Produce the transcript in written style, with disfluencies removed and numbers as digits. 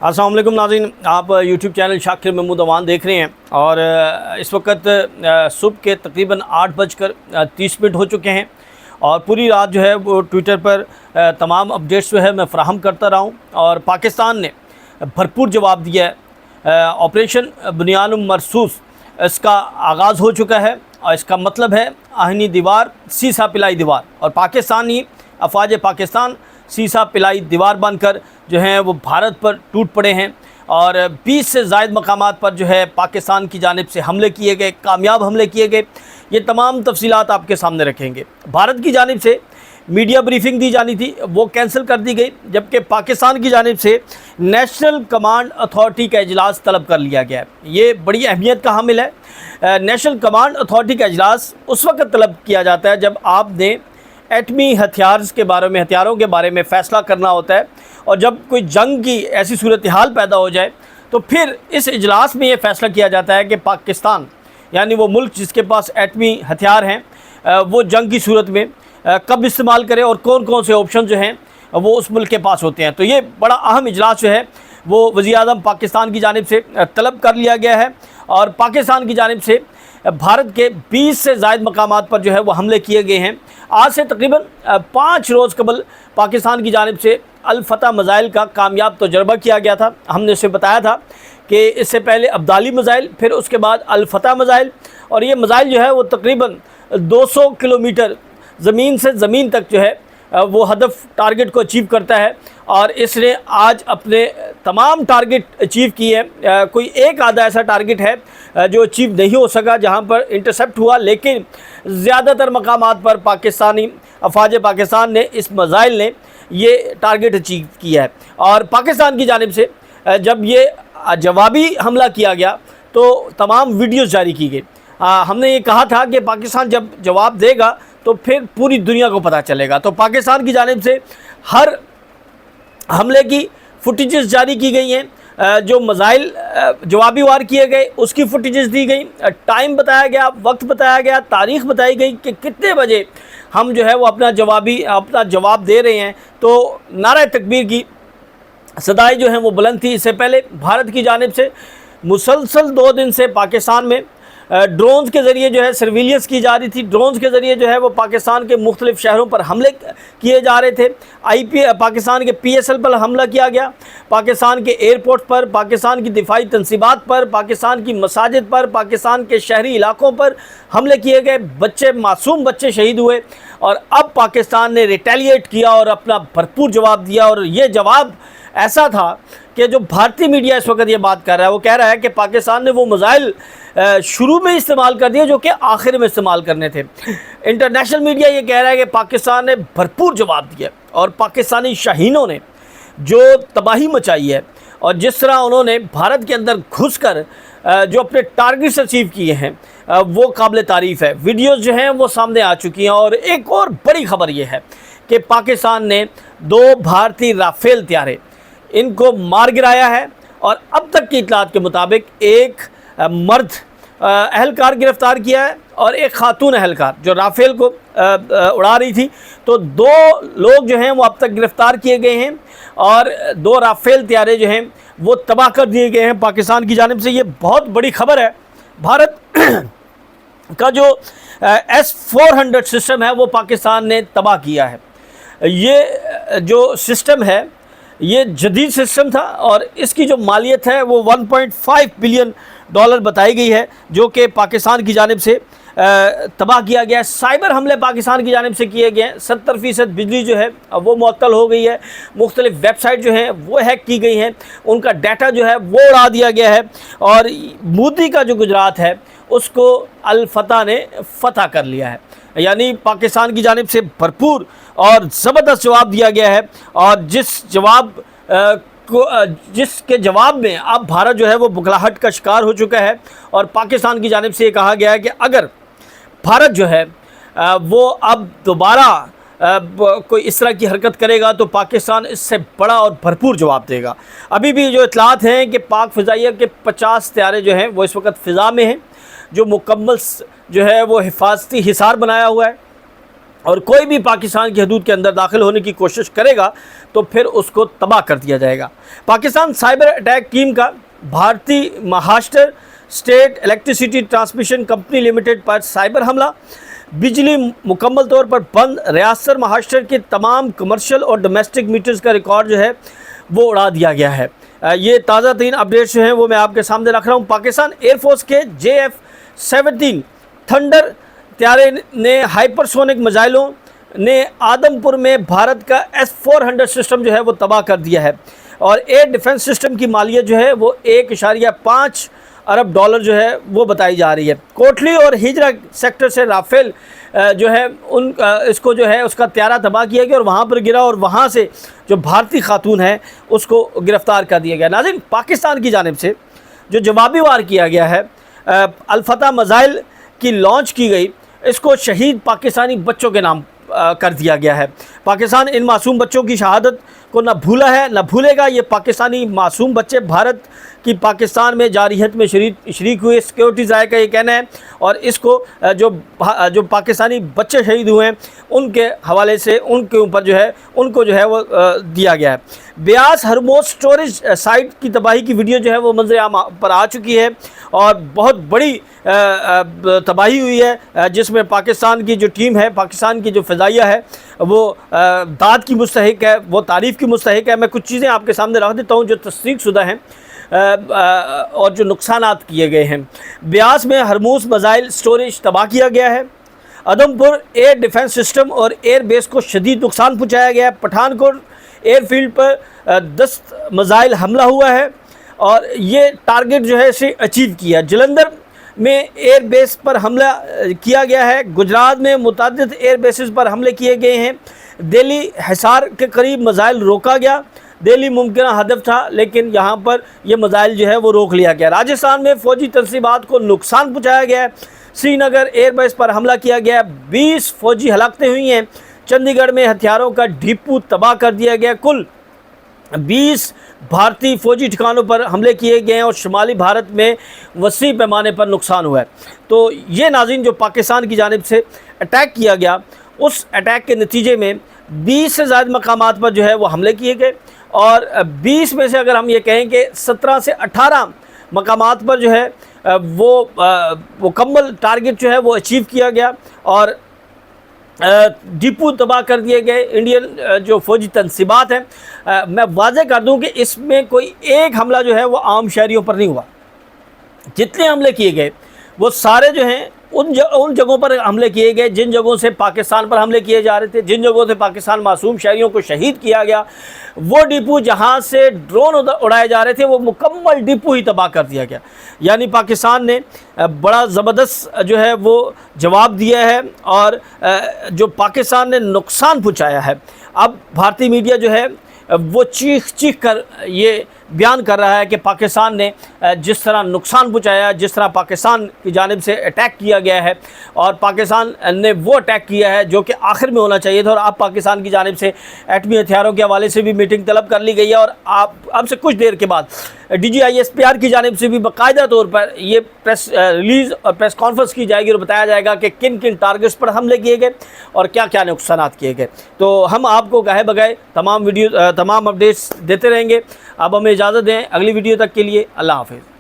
अस्सलाम वालेकुम नाज़रीन, आप YouTube चैनल शाकिर महमूद अवान देख रहे हैं और इस वक्त सुबह के तकरीबन 8:30 हो चुके हैं और पूरी रात जो है वो ट्विटर पर तमाम अपडेट्स जो है मैं फ़राहम करता रहा हूँ और पाकिस्तान ने भरपूर जवाब दिया है। ऑपरेशन बुनियान मरसूस इसका आगाज़ हो चुका है और इसका मतलब है आहनी दीवार सीसा पिलाई दीवार और पाकिस्तानी अफवाज पाकिस्तान सीसा पिलाई दीवार बनकर जो हैं वो भारत पर टूट पड़े हैं और 20 से ज़ायद मकामात पर जो है पाकिस्तान की जानिब से हमले किए गए, कामयाब हमले किए गए। ये तमाम तफसीलात आपके सामने रखेंगे। भारत की जानिब से मीडिया ब्रीफिंग दी जानी थी, वो कैंसिल कर दी गई, जबकि पाकिस्तान की जानिब से नेशनल कमांड अथॉरिटी का इजलास तलब कर लिया गया है। ये बड़ी अहमियत का हामिल है। नेशनल कमांड अथॉरिटी का इजलास उस वक्त तलब किया जाता है जब आपने एटमी हथियारों के बारे में फ़ैसला करना होता है और जब कोई जंग की ऐसी सूरत हाल पैदा हो जाए तो फिर इस इजलास में ये फ़ैसला किया जाता है कि पाकिस्तान यानी वो मुल्क जिसके पास एटमी हथियार हैं वो जंग की सूरत में कब इस्तेमाल करे और कौन कौन से ऑप्शन जो हैं वो उस मुल्क के पास होते हैं। तो ये बड़ा अहम इजलास जो है वो वज़ीर-ए-आज़म पाकिस्तान की जानिब से तलब कर लिया गया है और पाकिस्तान की जानिब से भारत के 20 से ज़ायद मकामात पर जो है वो हमले किए गए हैं। आज से तकरीबन 5 रोज़ कबल पाकिस्तान की जानिब से अल-फतह मिसाइल का कामयाब तजर्बा किया गया था। हमने इसे बताया था कि इससे पहले अब्दाली मिसाइल, फिर उसके बाद अल-फतह मिसाइल और ये मिसाइल जो है वो तकरीबन 200 किलोमीटर ज़मीन से ज़मीन तक जो है वो हदफ टारगेट को अचीव करता है और इसने आज अपने तमाम टारगेट अचीव किए हैं। कोई एक आधा ऐसा टारगेट है जो अचीव नहीं हो सका जहां पर इंटरसेप्ट हुआ, लेकिन ज़्यादातर मकामात पर पाकिस्तानी अफवाज पाकिस्तान ने इस मिसाइल ने ये टारगेट अचीव किया है। और पाकिस्तान की जानिब से जब ये जवाबी हमला किया गया तो तमाम वीडियोज़ जारी की गई। हमने ये कहा था कि पाकिस्तान जब जवाब देगा तो फिर पूरी दुनिया को पता चलेगा। तो पाकिस्तान की जानिब से हर हमले की फुटेजेस जारी की गई हैं, जो मिसाइल जवाबी वार किए गए उसकी फुटेजेस दी गई, टाइम बताया गया, वक्त बताया गया, तारीख़ बताई गई कि कितने बजे हम जो है वो अपना जवाब दे रहे हैं। तो नारा तकबीर की सदाई जो हैं वो बुलंद थी। इससे पहले भारत की जानिब से मुसलसल 2 दिन से पाकिस्तान में ड्रोन्स के ज़रिए जो है सर्विलियंस की जा रही थी। ड्रोन्स के ज़रिए जो है वो पाकिस्तान के मुख्तलिफ़ शहरों पर हमले किए जा रहे थे। पाकिस्तान के PSL पर हमला किया गया, पाकिस्तान के एयरपोर्ट पर, पाकिस्तान की दिफाई तनसीबात पर, पाकिस्तान की मसाजिद पर, पाकिस्तान के शहरी इलाकों पर हमले किए गए। मासूम बच्चे शहीद हुए और अब पाकिस्तान ने रिटेलिएट किया और अपना भरपूर जवाब दिया। और ये जवाब ऐसा था कि जो भारतीय मीडिया इस वक्त ये बात कर रहा है वो कह रहा है कि पाकिस्तान ने वो मिसाइल शुरू में इस्तेमाल कर दिए जो कि आखिर में इस्तेमाल करने थे। इंटरनेशनल मीडिया ये कह रहा है कि पाकिस्तान ने भरपूर जवाब दिया और पाकिस्तानी शाहीनों ने जो तबाही मचाई है और जिस तरह उन्होंने भारत के अंदर घुसकर जो अपने टारगेट्स अचीव किए हैं वो काबिल तारीफ़ है। वीडियोज़ जो हैं वो सामने आ चुकी हैं और एक और बड़ी ख़बर ये है कि पाकिस्तान ने 2 भारतीय राफेल तैयारे इनको मार गिराया है और अब तक की इतलात के मुताबिक एक मर्द अहलकार गिरफ़्तार किया है और एक खातून अहलकार जो राफेल को उड़ा रही थी। तो 2 लोग जो हैं वो अब तक गिरफ़्तार किए गए हैं और 2 राफेल तैयारे जो हैं वो तबाह कर दिए गए हैं पाकिस्तान की जानिब से। ये बहुत बड़ी ख़बर है। भारत का जो S-400 सिस्टम है वो पाकिस्तान ने तबाह किया है। ये जो सिस्टम है ये जदीद सिस्टम था और इसकी जो मालियत है वो $1.5 बिलियन बताई गई है जो कि पाकिस्तान की जानिब से तबाह किया गया है। साइबर हमले पाकिस्तान की जानिब से किए गए हैं। 70% बिजली जो है वो मुअत्तल हो गई है। मुख्तलिफ वेबसाइट जो हैं वो हैक की गई हैं, उनका डाटा जो है वो उड़ा दिया गया है और मोदी का जो गुजरात है उसको अल-फतह ने फतह कर लिया है। यानी पाकिस्तान की जानिब से भरपूर और ज़बरदस्त जवाब दिया गया है और जिसके जवाब में अब भारत जो है वो बुखलाहट का शिकार हो चुका है और पाकिस्तान की जानिब से ये कहा गया है कि अगर भारत जो है वो अब दोबारा कोई इस तरह की हरकत करेगा तो पाकिस्तान इससे बड़ा और भरपूर जवाब देगा। अभी भी जो इतलात हैं कि पाक फ़िज़ाइया के 50 तैयारे जो हैं वो इस वक्त फ़िज़ा में हैं, जो मुकम्मल जो है वो हिफाजती हिसार बनाया हुआ है और कोई भी पाकिस्तान की हदूद के अंदर दाखिल होने की कोशिश करेगा तो फिर उसको तबाह कर दिया जाएगा। पाकिस्तान साइबर अटैक टीम का भारतीय Maharashtra state electricity transmission company limited पर साइबर हमला, बिजली मुकम्मल तौर पर बंद, रियासत महाराष्ट्र के तमाम कमर्शियल और डोमेस्टिक मीटर्स का रिकॉर्ड जो है वो उड़ा दिया गया है। ये ताज़ा तीन अपडेट्स जो हैं वो मैं आपके सामने रख रहा हूँ। पाकिस्तान एयरफोर्स के JF-17 थंडर त्यारे ने हाइपरसोनिक मिसाइलों ने आदमपुर में भारत का S-400 सिस्टम जो है वो तबाह कर दिया है और एयर डिफेंस सिस्टम की मालियत जो है वो 1.5 अरब डॉलर जो है वो बताई जा रही है। कोटली और हिजरा सेक्टर से राफेल जो है इसको जो है उसका त्यारा तबाह किया गया और वहाँ पर गिरा और वहाँ से जो भारतीय खातून है उसको गिरफ़्तार कर दिया गया। नाज़रीन, पाकिस्तान की जानिब से जो जवाबी वार किया गया है, अल-फतह मिसाइल की लॉन्च की गई, इसको शहीद पाकिस्तानी बच्चों के नाम कर दिया गया है। पाकिस्तान इन मासूम बच्चों की शहादत को न भूला है न भूलेगा। ये पाकिस्तानी मासूम बच्चे भारत की पाकिस्तान में जारियत में शरीक हुए, सिक्योरिटी ज़ाय का ये कहना है और इसको जो पाकिस्तानी बच्चे शहीद हुए हैं उनके हवाले से उनके ऊपर जो है उनको जो है वो दिया गया है। ब्यास हरमोज स्टोरेज साइट की तबाही की वीडियो जो है वो मंजर आम पर आ चुकी है और बहुत बड़ी तबाही हुई है जिसमें पाकिस्तान की जो टीम है, पाकिस्तान की जो फ़िज़ाइया है वो दाद की मुस्तहिक है, वो तारीफ़ की मुस्तहिक है। मैं कुछ चीज़ें आपके सामने रख देता हूँ जो तस्दीक शुदा हैं और जो नुकसानात किए गए हैं। ब्यास में हरमूज मिसाइल स्टोरेज तबाह किया गया है। आदमपुर एयर डिफेंस सिस्टम और एयर बेस को शदीद नुकसान पहुँचाया गया है। पठानकोट एयरफील्ड पर 10 मिसाइल हमला हुआ है और ये टारगेट जो है इसे अचीव किया। जलंधर में एयर बेस पर हमला किया गया है। गुजरात में मुतअद्दिद एयर बेसिस पर हमले किए गए हैं। दिल्ली हिसार के करीब मिसाइल रोका गया। दिल्ली मुमकिन हदफ था लेकिन यहाँ पर यह मिसाइल जो है वो रोक लिया गया। राजस्थान में फ़ौजी तनसीबात को नुकसान पहुँचाया गया है। श्रीनगर एयरबेस पर हमला किया गया। 20 फ़ौजी हलाकतें हुई हैं। चंडीगढ़ में हथियारों का डिपो तबाह कर दिया गया। कुल 20 भारतीय फ़ौजी ठिकानों पर हमले किए गए हैं और शुमाली भारत में वसी पैमाने पर नुकसान हुआ है। तो ये नाज़रीन जो पाकिस्तान की जानिब से अटैक किया गया, उस अटैक के नतीजे में 20 से ज़्यादा मकामात पर जो है वो हमले किए गए और 20 में से अगर हम ये कहें कि 17 से 18 मकामात पर जो है वो मुकम्मल टारगेट जो है वो अचीव किया गया और डिपो तबाह कर दिए गए। इंडियन जो फ़ौजी तनसीबात हैं, मैं वाज़ेह कर दूं कि इसमें कोई एक हमला जो है वो आम शहरियों पर नहीं हुआ। जितने हमले किए गए वो सारे जो हैं उन जगहों पर हमले किए गए जिन जगहों से पाकिस्तान पर हमले किए जा रहे थे, जिन जगहों से पाकिस्तान मासूम शहरियों को शहीद किया गया, वो डिपो जहां से ड्रोन उड़ाए जा रहे थे वो मुकम्मल डिपो ही तबाह कर दिया गया। यानी पाकिस्तान ने बड़ा ज़बरदस्त जो है वो जवाब दिया है और जो पाकिस्तान ने नुकसान पहुँचाया है, अब भारतीय मीडिया जो है वो चीख कर ये बयान कर रहा है कि पाकिस्तान ने जिस तरह नुकसान पहुँचाया, जिस तरह पाकिस्तान की जानिब से अटैक किया गया है और पाकिस्तान ने वो अटैक किया है जो कि आखिर में होना चाहिए था। और अब पाकिस्तान की जानिब से एटमी हथियारों के हवाले से भी मीटिंग तलब कर ली गई है और अब से कुछ देर के बाद DGISPR की जानिब से भी बाकायदा तौर पर ये प्रेस रिलीज़ और प्रेस कॉन्फ्रेंस की जाएगी और बताया जाएगा कि किन किन टारगेट्स पर हमले किए गए और क्या क्या नुकसान किए गए। तो हम आपको गाहे बगाए तमाम अपडेट्स देते रहेंगे। अब हमें इजाज़त दें, अगली वीडियो तक के लिए अल्लाह हाफ़िज़।